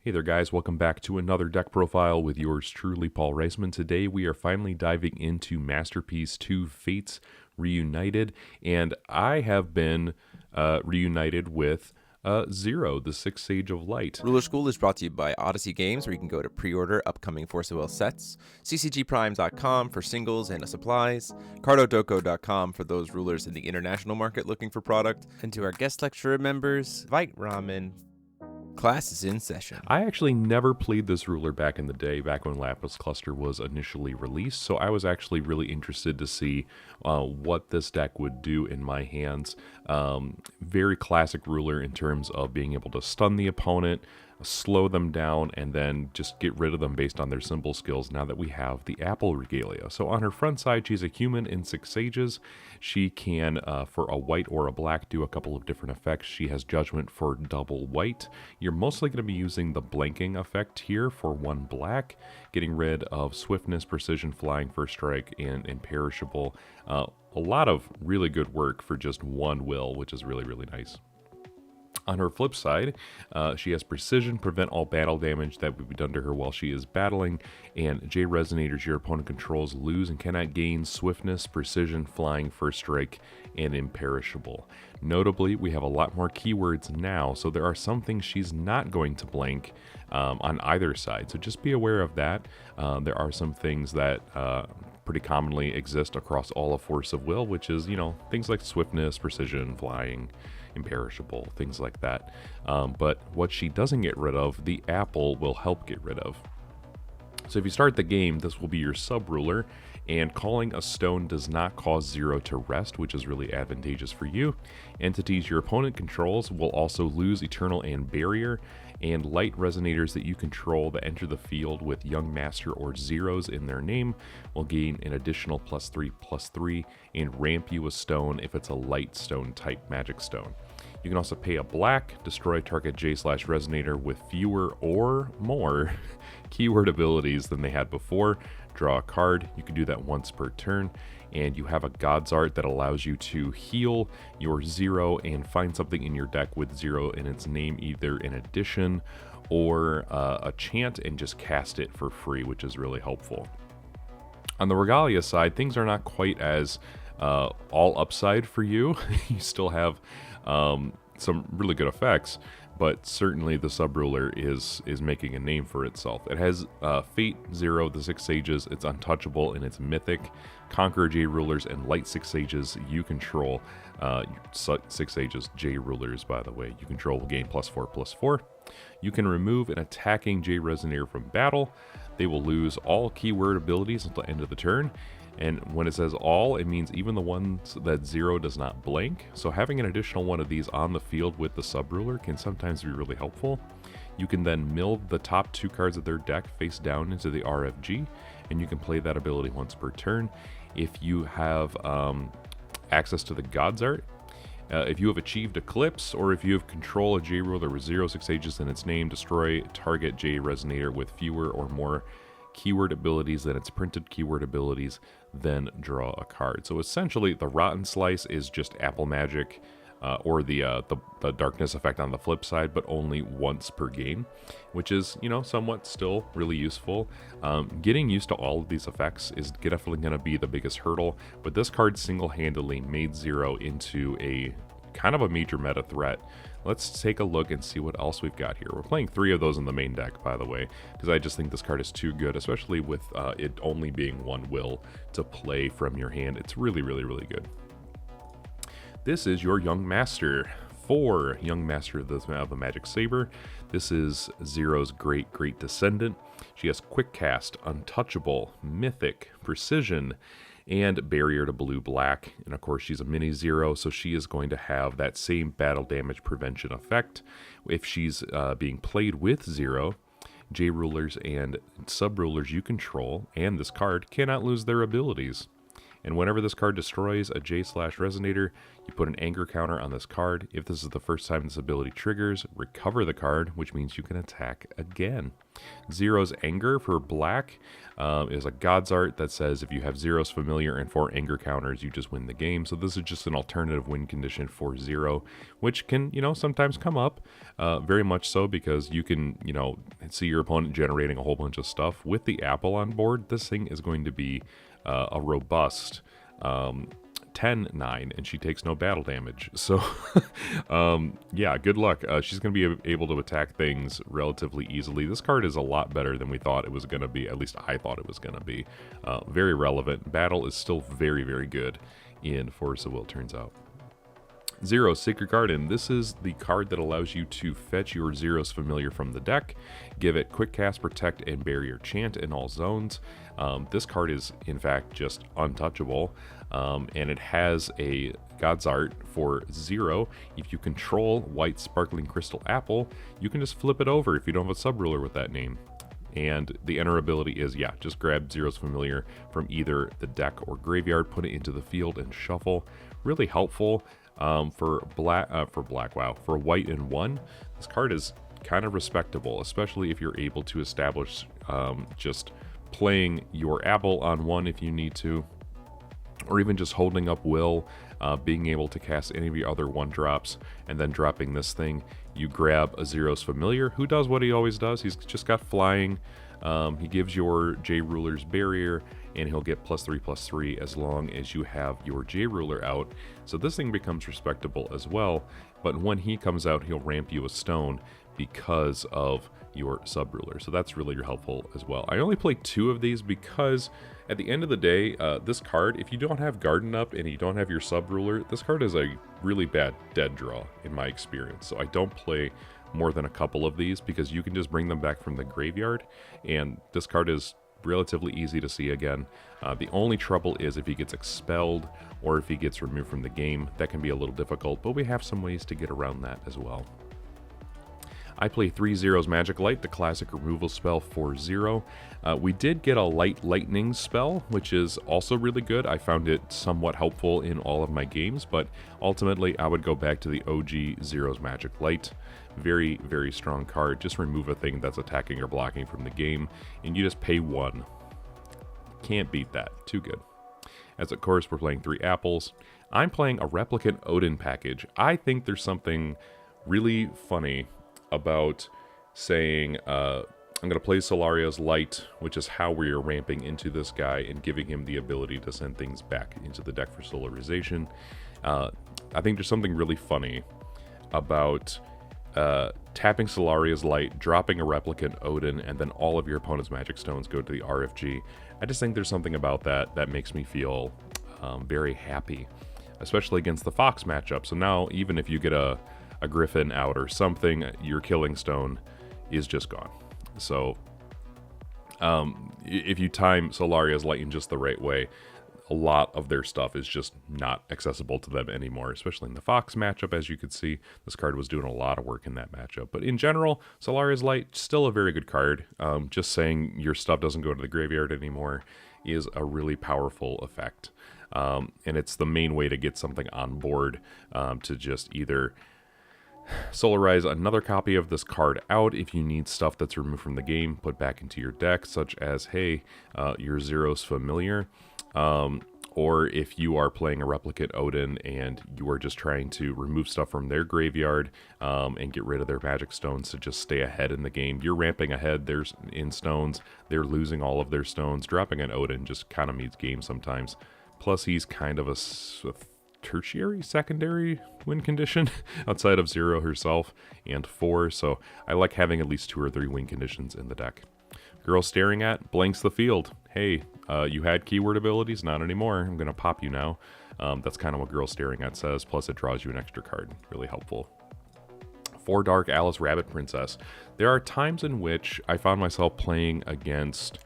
Hey there guys, welcome back to another deck profile with yours truly, Paul Reissmann. Today we are finally diving into Masterpiece 2 Fates Reunited, and I have been reunited with Zero, the Sixth Sage of Light. Ruler School is brought to you by Odyssey Games, where you can go to pre-order upcoming Force of Will sets, ccgprime.com for singles and supplies, cardodoko.com for those rulers in the international market looking for product, and to our guest lecturer members, Vite Ramen. Class is in session. I actually never played this ruler back in the day, back when Lapis Cluster was initially released, so I was actually really interested to see what this deck would do in my hands. Very classic ruler in terms of being able to stun the opponent, slow them down, and then just get rid of them based on their symbol skills now that we have the Apple Regalia. So on her front side, she's a human in Six Sages. She can, for a white or a black, do a couple of different effects. She has Judgment for double white. You're mostly going to be using the blanking effect here for one black, getting rid of Swiftness, Precision, Flying, First Strike, and Imperishable. A lot of really good work for just one will, which is really, really nice. On her flip side, she has Precision, prevent all battle damage that would be done to her while she is battling, and J Resonators your opponent controls lose and cannot gain Swiftness, Precision, Flying, First Strike, and Imperishable. Notably, we have a lot more keywords now, so there are some things she's not going to blank on either side, so just be aware of that. There are some things that pretty commonly exist across all of Force of Will, which is, things like Swiftness, Precision, Flying, Imperishable, things like that. But what she doesn't get rid of, the Apple will help get rid of. So if you start the game, this will be your sub-ruler, and calling a stone does not cause Zero to rest, which is really advantageous for you. Entities your opponent controls will also lose Eternal and Barrier, and light resonators that you control that enter the field with Young Master or zeros in their name will gain an additional +3/+3 and ramp you a stone if it's a light stone type magic stone. You can also pay a black, destroy target J/resonator with fewer or more keyword abilities than they had before, draw a card. You can do that once per turn, and you have a God's Art that allows you to heal your zero and find something in your deck with zero in its name, either an addition or a chant, and just cast it for free, which is really helpful. On the Regalia side, things are not quite as all upside for you. You still have some really good effects, but certainly the sub-ruler is making a name for itself. It has Fate, Zero, the Six Sages. It's untouchable and it's mythic. Conqueror J rulers and light Six Sages you control. Six Sages J rulers, by the way, you control will gain +4/+4. You can remove an attacking J resonator from battle. They will lose all keyword abilities until the end of the turn. And when it says all, it means even the ones that zero does not blank. So having an additional one of these on the field with the sub-ruler can sometimes be really helpful. You can then mill the top two cards of their deck face down into the RFG, and you can play that ability once per turn. If you have access to the God's Art, if you have achieved Eclipse, or if you have control a J ruler with 0 Six Sages in its name, destroy target J resonator with fewer or more keyword abilities than its printed keyword abilities, then draw a card. So essentially, the Rotten Slice is just Apple Magic, or the Darkness effect on the flip side, but only once per game, which is, somewhat still really useful. Getting used to all of these effects is definitely going to be the biggest hurdle, but this card single-handedly made Zero into a kind of a major meta threat. Let's take a look and see what else we've got here. We're playing 3 of those in the main deck, by the way, because I just think this card is too good, especially with it only being one will to play from your hand. It's really, really, really good. This is your Young Master. 4 Young Master of the Magic Saber. This is Zero's great descendant. She has Quick Cast, Untouchable, Mythic, Precision, and Barrier to blue-black. And of course, she's a mini Zero, so she is going to have that same battle damage prevention effect. If she's being played with Zero, J rulers and sub rulers you control and this card cannot lose their abilities. And whenever this card destroys a J/Resonator, you put an anger counter on this card. If this is the first time this ability triggers, recover the card, which means you can attack again. Zero's Anger for black is a God's Art that says if you have Zero's Familiar and 4 anger counters, you just win the game. So this is just an alternative win condition for Zero, which can, sometimes come up, very much so, because you can, see your opponent generating a whole bunch of stuff. With the Apple on board, this thing is going to be a robust 10-9, and she takes no battle damage. So, yeah, good luck. She's going to be able to attack things relatively easily. This card is a lot better than we thought it was going to be. At least I thought it was going to be. Very relevant. Battle is still very, very good in Force of Will, turns out. Zero, Sacred Garden. This is the card that allows you to fetch your Zero's Familiar from the deck, give it Quick Cast, Protect, and Barrier Chant in all zones. This card is, in fact, just untouchable, and it has a God's Art for 0. If you control White Sparkling Crystal Apple, you can just flip it over if you don't have a sub-ruler with that name. And the enter ability is, just grab Zero's Familiar from either the deck or graveyard, put it into the field, and shuffle. Really helpful. For white and 1, this card is kind of respectable, especially if you're able to establish just playing your Apple on 1 if you need to, or even just holding up Will, being able to cast any of your other 1-drops, and then dropping this thing. You grab a Zero's Familiar, who does what he always does. He's just got flying. He gives your J-Rulers Barrier, and he'll get +3/+3 as long as you have your J-Ruler out. So this thing becomes respectable as well, but when he comes out, he'll ramp you a stone because of your sub-ruler. So that's really helpful as well. I only play 2 of these because at the end of the day, this card, if you don't have Garden up and you don't have your sub-ruler, this card is a really bad dead draw in my experience. So I don't play more than a couple of these because you can just bring them back from the graveyard, and this card is relatively easy to see again. The only trouble is if he gets expelled or if he gets removed from the game. That can be a little difficult, but we have some ways to get around that as well. I play 3 Zero's Magic Light, the classic removal spell for 0. We did get a Light Lightning spell, which is also really good. I found it somewhat helpful in all of my games, but ultimately I would go back to the OG Zero's Magic Light. Very, very strong card. Just remove a thing that's attacking or blocking from the game, and you just pay 1. Can't beat that. Too good. As of course, we're playing 3 apples. I'm playing a Replicant Odin package. I think there's something really funny about saying, I'm going to play Solaria's Light, which is how we are ramping into this guy and giving him the ability to send things back into the deck for solarization. I think there's something really funny about tapping Solaria's Light, dropping a Replicant Odin, and then all of your opponent's magic stones go to the RFG. I just think there's something about that makes me feel very happy, especially against the Fox matchup. So now, even if you get a Griffin out or something, your Killing Stone is just gone. So if you time Solaria's Light in just the right way, a lot of their stuff is just not accessible to them anymore, especially in the Fox matchup. As you could see, this card was doing a lot of work in that matchup. But in general, Solaria's Light, still a very good card. Just saying your stuff doesn't go to the graveyard anymore is a really powerful effect. And it's the main way to get something on board, to just either solarize another copy of this card out if you need stuff that's removed from the game, put back into your deck, such as, hey, your Zero's Familiar, or if you are playing a Replicant Odin and you are just trying to remove stuff from their graveyard and get rid of their magic stones to just stay ahead in the game. You're ramping ahead, there's in stones, they're losing all of their stones. Dropping an Odin just kind of means game sometimes. Plus, he's kind of a tertiary, secondary win condition outside of Zero herself and 4, so I like having at least 2 or 3 win conditions in the deck. Girl Staring At blanks the field. Hey, you had keyword abilities, not anymore. I'm gonna pop you now. That's kind of what Girl Staring At says, plus it draws you an extra card. Really helpful. 4 Dark Alice Rabbit Princess. There are times in which I found myself playing against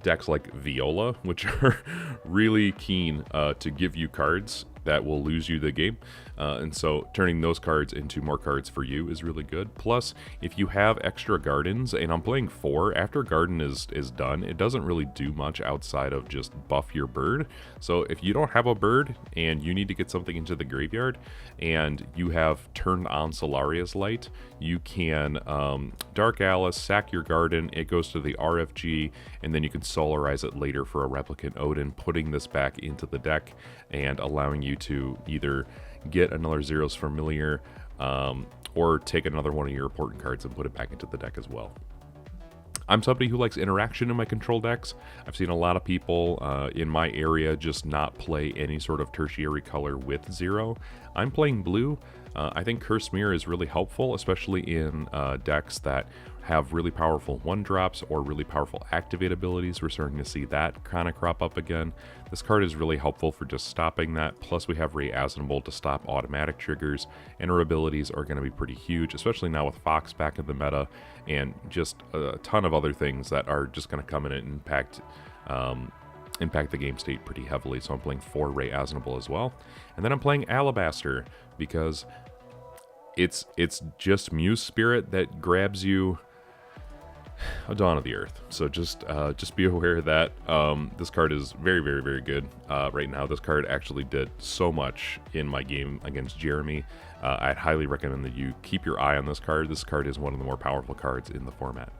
decks like Viola, which are really keen to give you cards that will lose you the game. And so turning those cards into more cards for you is really good. Plus, if you have extra gardens, and I'm playing 4, after garden is done, it doesn't really do much outside of just buff your bird. So if you don't have a bird and you need to get something into the graveyard and you have turned on Solaria's Light, you can Dark Alice, sack your garden, it goes to the RFG, and then you can solarize it later for a Replicant Odin, putting this back into the deck and allowing you to either get another Zero's Familiar or take another one of your important cards and put it back into the deck as well. I'm somebody who likes interaction in my control decks. I've seen a lot of people in my area just not play any sort of tertiary color with Zero. I'm playing blue. I think Curse Mirror is really helpful, especially in decks that have really powerful 1-drops or really powerful activate abilities. We're starting to see that kind of crop up again. This card is really helpful for just stopping that. Plus we have Reissmann to stop automatic triggers, and her abilities are going to be pretty huge, especially now with Fox back in the meta, and just a ton of other things that are just going to come in and impact the game state pretty heavily. So I'm playing 4 Reissmann as well. And then I'm playing Alabaster because it's just Muse Spirit that grabs you a Dawn of the Earth. So just be aware of that. This card is very, very, very good right now. This card actually did so much in my game against Jeremy. I'd highly recommend that you keep your eye on this card. This card is one of the more powerful cards in the format.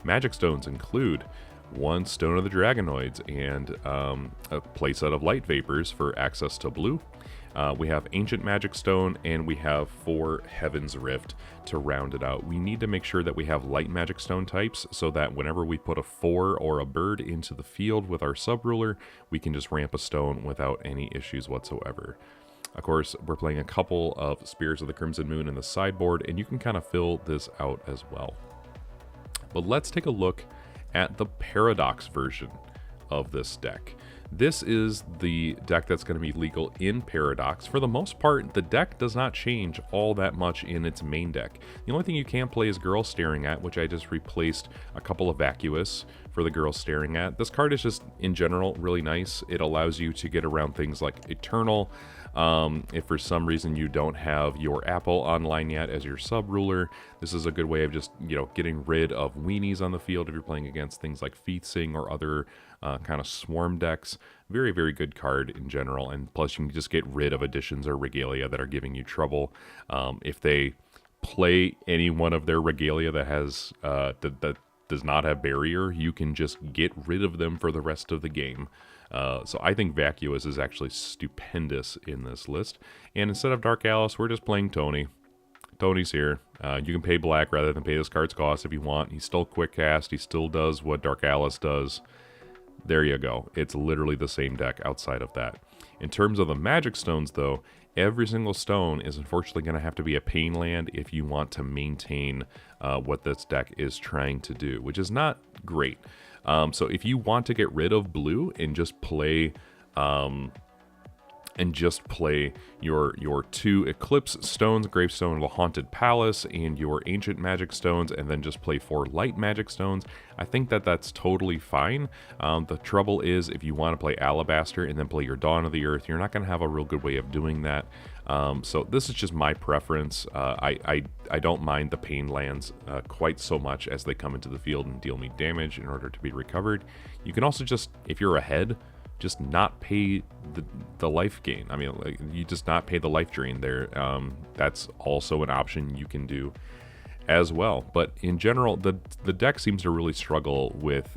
Magic Stones include 1 Stone of the Dragonoids and a playset of Light Vapors for access to blue. We have Ancient Magic Stone, and we have 4 Heaven's Rift to round it out. We need to make sure that we have Light Magic Stone types so that whenever we put a 4 or a bird into the field with our sub-ruler, we can just ramp a stone without any issues whatsoever. Of course, we're playing a couple of Spirits of the Crimson Moon in the sideboard, and you can kind of fill this out as well. But let's take a look at the Paradox version of this deck. This is the deck that's going to be legal in Paradox. For the most part, the deck does not change all that much in its main deck. The only thing you can play is Girl Staring At, which I just replaced a couple of Vacuous for the Girl Staring At. This card is just, in general, really nice. It allows you to get around things like Eternal. If for some reason you don't have your Apple online yet as your sub-ruler, this is a good way of just, getting rid of weenies on the field if you're playing against things like Feetsing or other kind of swarm decks. Very, very good card in general, and plus you can just get rid of additions or regalia that are giving you trouble. If they play any one of their regalia that has that does not have barrier, you can just get rid of them for the rest of the game. So I think Vacuous is actually stupendous in this list. And instead of Dark Alice, we're just playing Tony. Tony's here. You can pay black rather than pay this card's cost if you want. He's still quick cast. He still does what Dark Alice does. There you go. It's literally the same deck outside of that. In terms of the Magic Stones, though, every single stone is unfortunately going to have to be a pain land if you want to maintain what this deck is trying to do, which is not great. So if you want to get rid of blue and just play your 2 Eclipse Stones, Gravestone of the Haunted Palace, and your Ancient Magic Stones, and then just play 4 Light Magic Stones, I think that that's totally fine. The trouble is if you want to play Alabaster and then play your Dawn of the Earth, you're not going to have a real good way of doing that. So this is just my preference. I don't mind the pain lands quite so much as they come into the field and deal me damage in order to be recovered. You can also just, if you're ahead, just not pay the life gain. I mean, like, you just not pay the life drain there. That's also an option you can do as well. But in general, the deck seems to really struggle with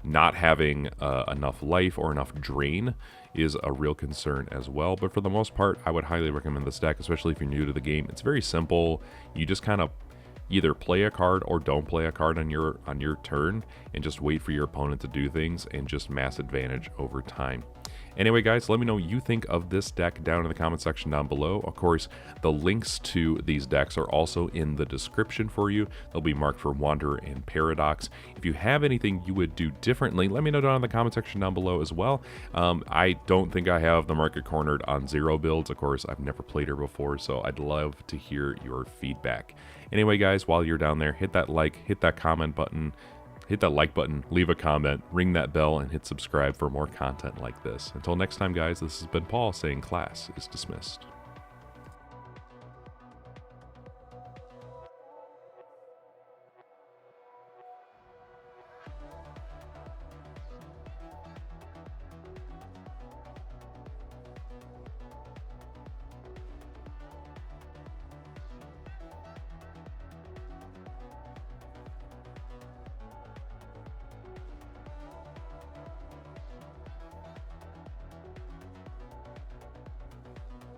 not having enough life or enough drain is a real concern as well. But for the most part, I would highly recommend this deck, especially if you're new to the game. It's very simple. You just kind of either play a card or don't play a card on your turn and just wait for your opponent to do things and just mass advantage over time. Anyway, guys, let me know what you think of this deck down in the comment section down below. Of course, the links to these decks are also in the description for you. They'll be marked for Wanderer and Paradox. If you have anything you would do differently, let me know down in the comment section down below as well. I don't think I have the market cornered on Zero builds. Of course, I've never played her before, so I'd love to hear your feedback. Anyway, guys, while you're down there, hit that like, hit that comment button, hit that like button, leave a comment, ring that bell, and hit subscribe for more content like this. Until next time, guys, this has been Paul saying class is dismissed.